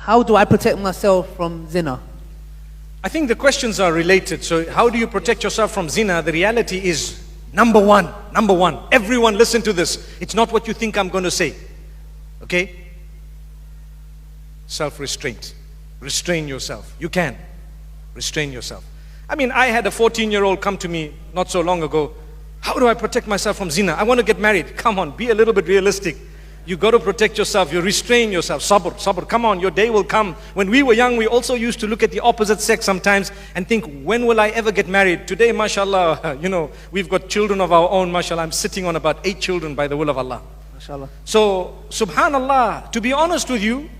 how do I protect myself from zina? I think the questions are related. So how do you protect yourself from zina? The reality is, number one, everyone listen to this. It's not what you think I'm going to say. Okay? Self-restraint. Restrain yourself. You can. Restrain yourself. I mean, I had a 14-year-old come to me not so long ago. How do I protect myself from zina? I want to get married. Come on, be a little bit realistic. You got to protect yourself. You restrain yourself. Sabr. Come on, your day will come. When we were young, we also used to look at the opposite sex sometimes and think, when will I ever get married? Today, mashallah, we've got children of our own, mashallah. I'm sitting on about 8 children by the will of Allah. Mashallah. So, subhanallah, to be honest with you,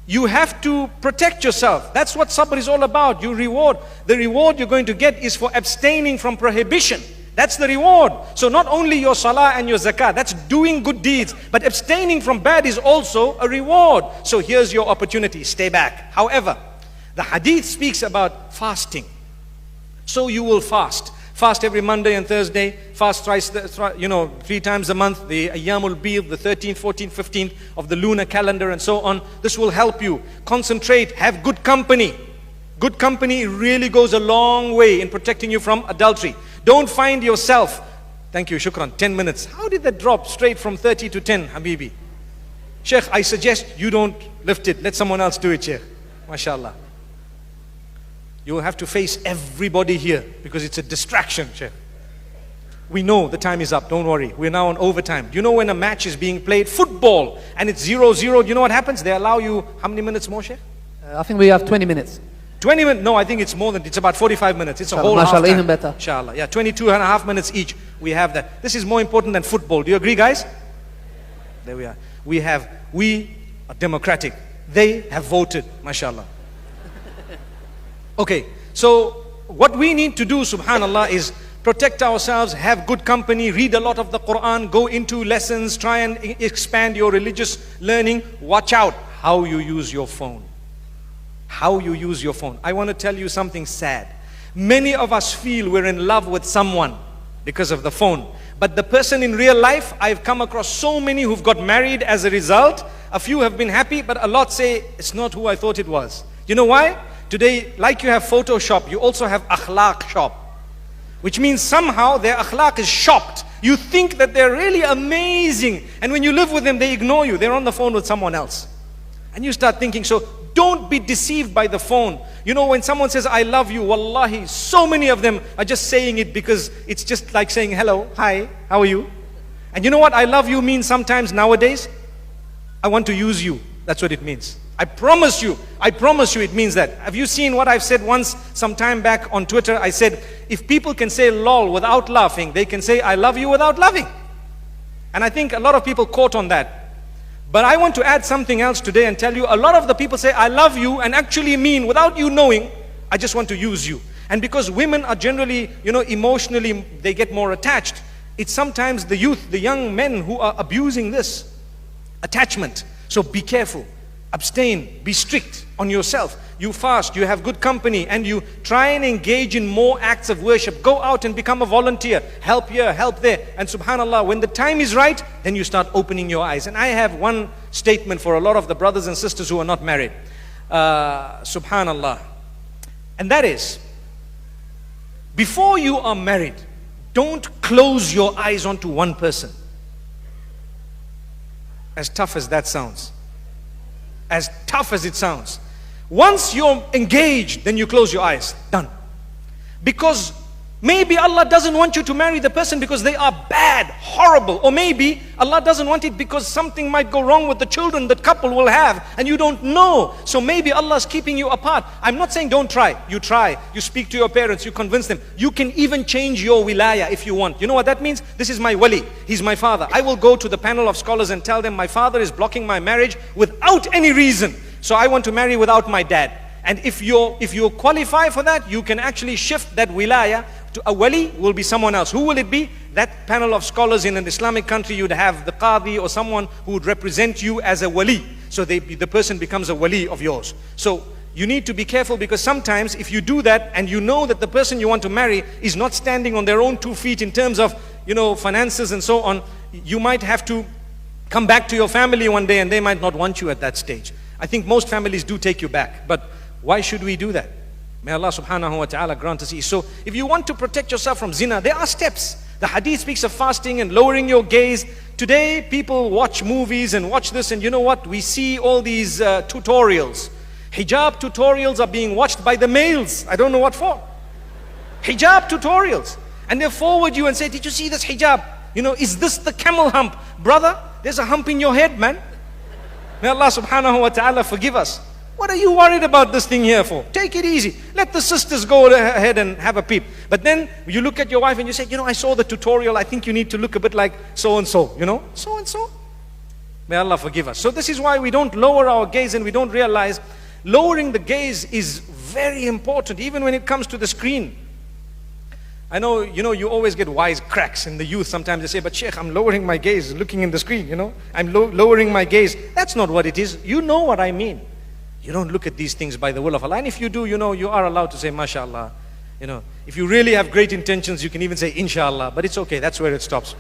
you have to protect yourself. That's what sabr is all about. The reward you're going to get is for abstaining from prohibition. That's the reward. So not only your salah and your zakah, that's doing good deeds, but abstaining from bad is also a reward. So here's your opportunity, stay back. However, the hadith speaks about fasting. So you will fast. Fast every Monday and Thursday, fast thrice, 3 times a month, the ayyamul bid, the 13th, 14th, 15th of the lunar calendar and so on. This will help you. Concentrate, have good company. Good company really goes a long way in protecting you from adultery. Don't find yourself, thank you, shukran, 10 minutes. How did that drop straight from 30 to 10, Habibi? Sheikh, I suggest you don't lift it. Let someone else do it, Sheikh. MashaAllah. You will have to face everybody here because it's a distraction, Sheikh. We know the time is up, don't worry. We're now on overtime. Do you know when a match is being played? Football, and it's 0-0, do you know what happens? They allow you, how many minutes more, Sheikh? I think we have 20 minutes. 20 minutes? No, I think it's more than, it's about 45 minutes. It's a whole half time. Even better. Inshallah. Yeah, 22 and a half minutes each. We have that. This is more important than football. Do you agree, guys? There we are. We are democratic. They have voted, mashallah. Okay, so what we need to do, subhanallah, is protect ourselves, have good company, read a lot of the Quran, go into lessons, try and expand your religious learning. Watch out how you use your phone. How you use your phone. I want to tell you something sad. Many of us feel we're in love with someone because of the phone. But the person in real life, I've come across so many who've got married as a result. A few have been happy, but a lot say, it's not who I thought it was. You know why? Today, like you have Photoshop, you also have akhlaq shop. Which means somehow their akhlaq is shopped. You think that they're really amazing. And when you live with them, they ignore you. They're on the phone with someone else. And you start thinking, so don't be deceived by the phone. You know, when someone says, I love you, wallahi, so many of them are just saying it because it's just like saying, hello, hi, how are you? And you know what I love you means sometimes nowadays? I want to use you. That's what it means. I promise you it means that. Have you seen what I've said once, some time back on Twitter? I said, if people can say lol without laughing, they can say I love you without loving. And I think a lot of people caught on that. But I want to add something else today and tell you, a lot of the people say I love you and actually mean, without you knowing, I just want to use you. And because women are generally, emotionally, they get more attached. It's sometimes the youth, the young men who are abusing this attachment. So be careful. Abstain, be strict on yourself. You fast, you have good company, and you try and engage in more acts of worship. Go out and become a volunteer. Help here, help there. And subhanallah, when the time is right, then you start opening your eyes. And I have one statement for a lot of the brothers and sisters who are not married. Subhanallah. And that is, before you are married, don't close your eyes onto one person. As tough as that sounds. As tough as it sounds. Once you're engaged, then you close your eyes. Done. Because maybe Allah doesn't want you to marry the person because they are bad, horrible. Or maybe Allah doesn't want it because something might go wrong with the children that couple will have and you don't know. So maybe Allah is keeping you apart. I'm not saying don't try. You try. You speak to your parents. You convince them. You can even change your wilaya if you want. You know what that means? This is my wali. He's my father. I will go to the panel of scholars and tell them my father is blocking my marriage without any reason. So I want to marry without my dad. And if you qualify for that, you can actually shift that wilaya to a wali will be someone else. Who will it be? That panel of scholars in an Islamic country, you'd have the qadi or someone who would represent you as a wali. So the person becomes a wali of yours. So you need to be careful because sometimes if you do that and you know that the person you want to marry is not standing on their own 2 feet in terms of, finances and so on, you might have to come back to your family one day and they might not want you at that stage. I think most families do take you back. But why should we do that? May Allah subhanahu wa ta'ala grant us ease. So if you want to protect yourself from zina, there are steps. The hadith speaks of fasting and lowering your gaze. Today people watch movies and watch this, and you know what? We see all these tutorials. Hijab tutorials are being watched by the males. I don't know what for. Hijab tutorials. And they forward you and say, did you see this hijab? You know, is this the camel hump? Brother, there's a hump in your head, man. May Allah subhanahu wa ta'ala forgive us. What are you worried about this thing here for? Take it easy. Let the sisters go ahead and have a peep. But then you look at your wife and you say, you know, I saw the tutorial. I think you need to look a bit like so-and-so, you know, so-and-so. May Allah forgive us. So this is why we don't lower our gaze, and we don't realize lowering the gaze is very important, even when it comes to the screen. I know, you always get wise cracks in the youth. Sometimes they say, but Sheikh, I'm lowering my gaze, looking in the screen, I'm lowering my gaze. That's not what it is. You know what I mean. You don't look at these things by the will of Allah. And if you do, you are allowed to say, MashaAllah. If you really have great intentions, you can even say, Inshallah. But it's okay, that's where it stops.